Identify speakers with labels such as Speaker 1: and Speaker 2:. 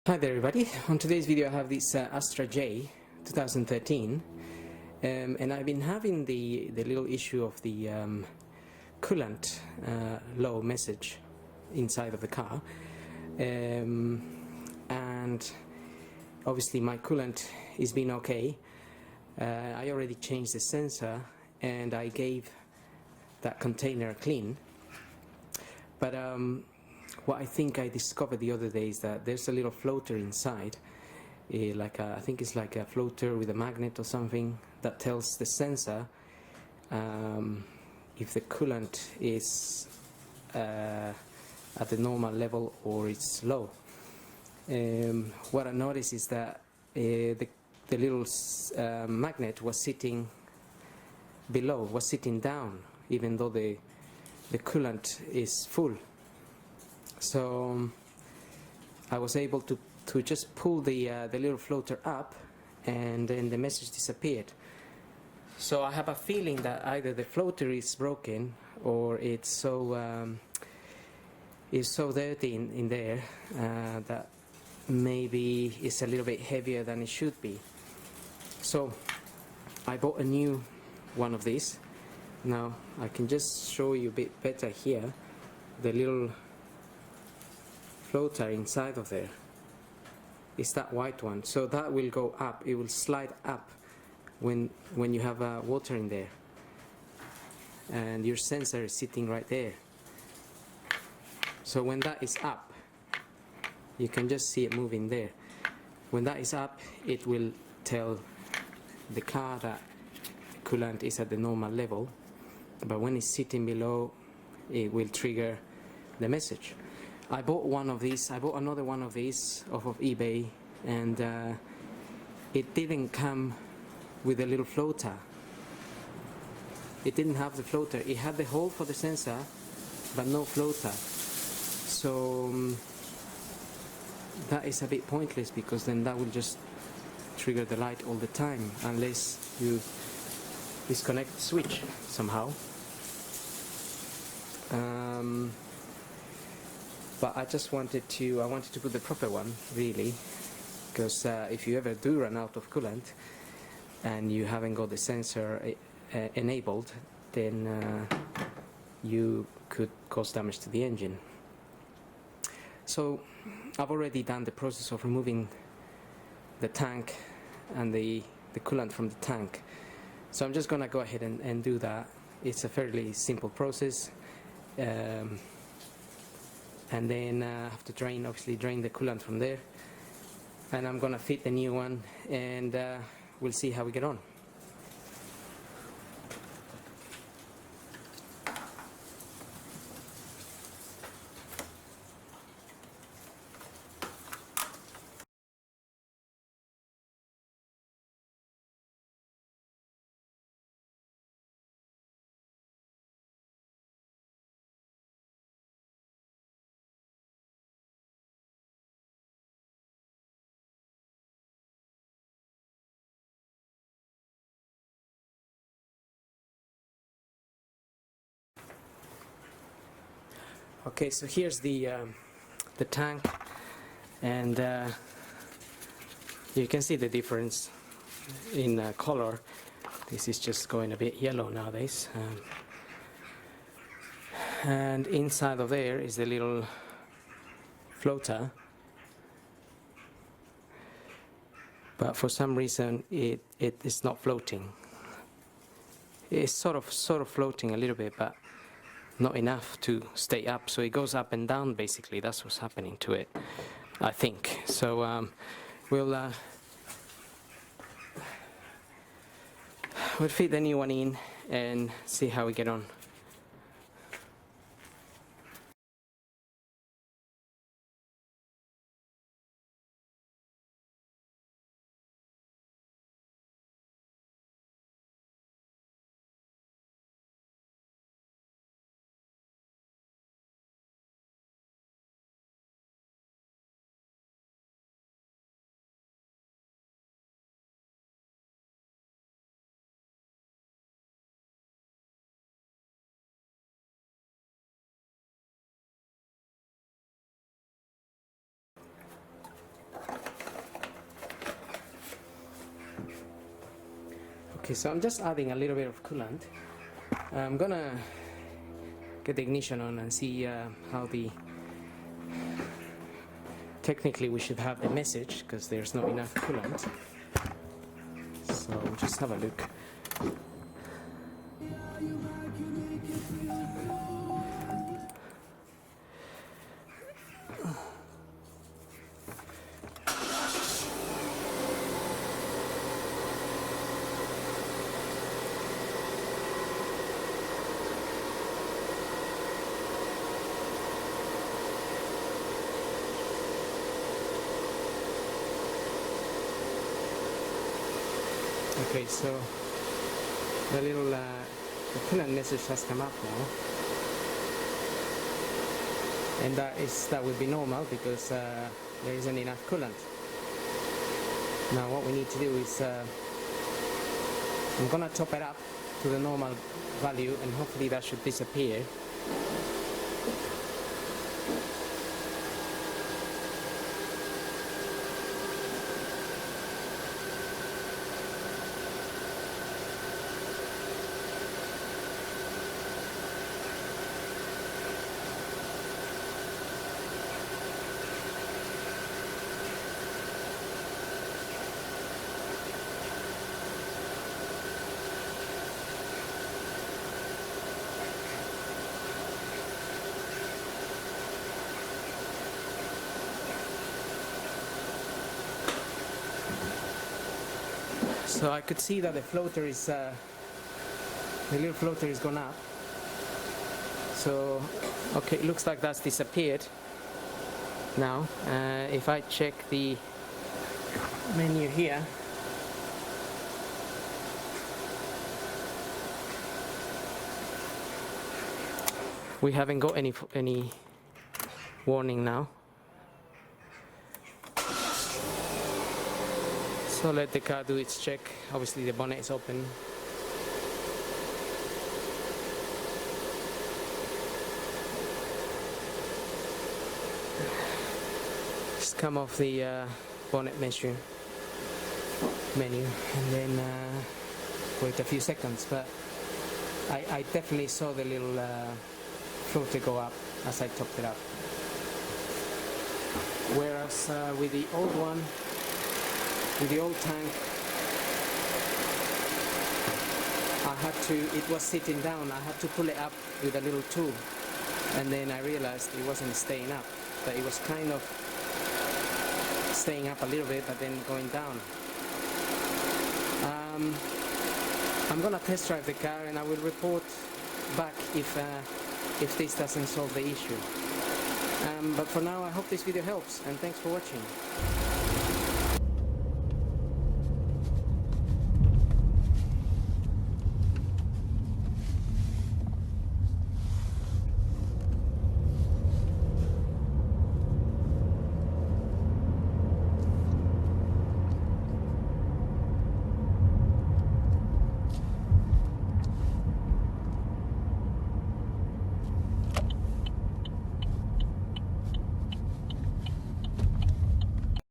Speaker 1: Hi there everybody, on today's video I have this Astra J 2013 and I've been having the little issue of the coolant low message inside of the car, and obviously my coolant is been okay. I already changed the sensor and I gave that container a clean, but what I think I discovered the other day is that there's a little floater inside, I think it's like a floater with a magnet or something that tells the sensor if the coolant is at the normal level or it's low. What I noticed is that the little magnet was sitting below, was sitting down, even though the coolant is full. So I was able to just pull the little floater up, and then the message disappeared. So I have a feeling that either the floater is broken or it's so dirty in there that maybe it's a little bit heavier than it should be. So I bought a new one of these. Now I can just show you a bit better here. The little floater inside of there is that white one, so that will go up, it will slide up when you have water in there, and your sensor is sitting right there. So when that is up, you can just see it moving there. When that is up, it will tell the car that the coolant is at the normal level, but when it's sitting below, it will trigger the message. I bought one of these. I bought another one of these off of eBay, and it didn't come with a little floater. It didn't have the floater. It had the hole for the sensor, but no floater. So that is a bit pointless, because then that will just trigger the light all the time unless you disconnect the switch somehow. But I just wanted to put the proper one, really, because if you ever do run out of coolant and you haven't got the sensor enabled, then you could cause damage to the engine. So I've already done the process of removing the tank and the coolant from the tank. So I'm just gonna go ahead and do that. It's a fairly simple process. And then I have to obviously drain the coolant from there, and I'm gonna fit the new one, and we'll see how we get on. Okay, so here's the tank, and you can see the difference in color. This is just going a bit yellow nowadays, and inside of there is the little floater, but for some reason it is not floating. It's sort of floating a little bit, but not enough to stay up, so it goes up and down. Basically, that's what's happening to it, I think. So we'll fit the new one in and see how we get on. Okay, so I'm just adding a little bit of coolant. I'm gonna get the ignition on and see how the... Technically we should have the message because there's not enough coolant. So we'll just have a look. Okay, so the little the coolant message has come up now, and that would be normal because there isn't enough coolant. Now what we need to do is I'm gonna top it up to the normal value, and hopefully that should disappear. So I could see that the floater is, the little floater is gone up. So, okay, it looks like that's disappeared now. If I check the menu here, we haven't got any warning now. So let the car do its check. Obviously the bonnet is open. Just come off the bonnet menu and then wait a few seconds. But I definitely saw the little floater go up as I topped it up. Whereas with the old one, with the old tank, it was sitting down, I had to pull it up with a little tool, and then I realized it wasn't staying up, but it was kind of staying up a little bit but then going down. I'm gonna test drive the car and I will report back if this doesn't solve the issue. But for now I hope this video helps, and thanks for watching.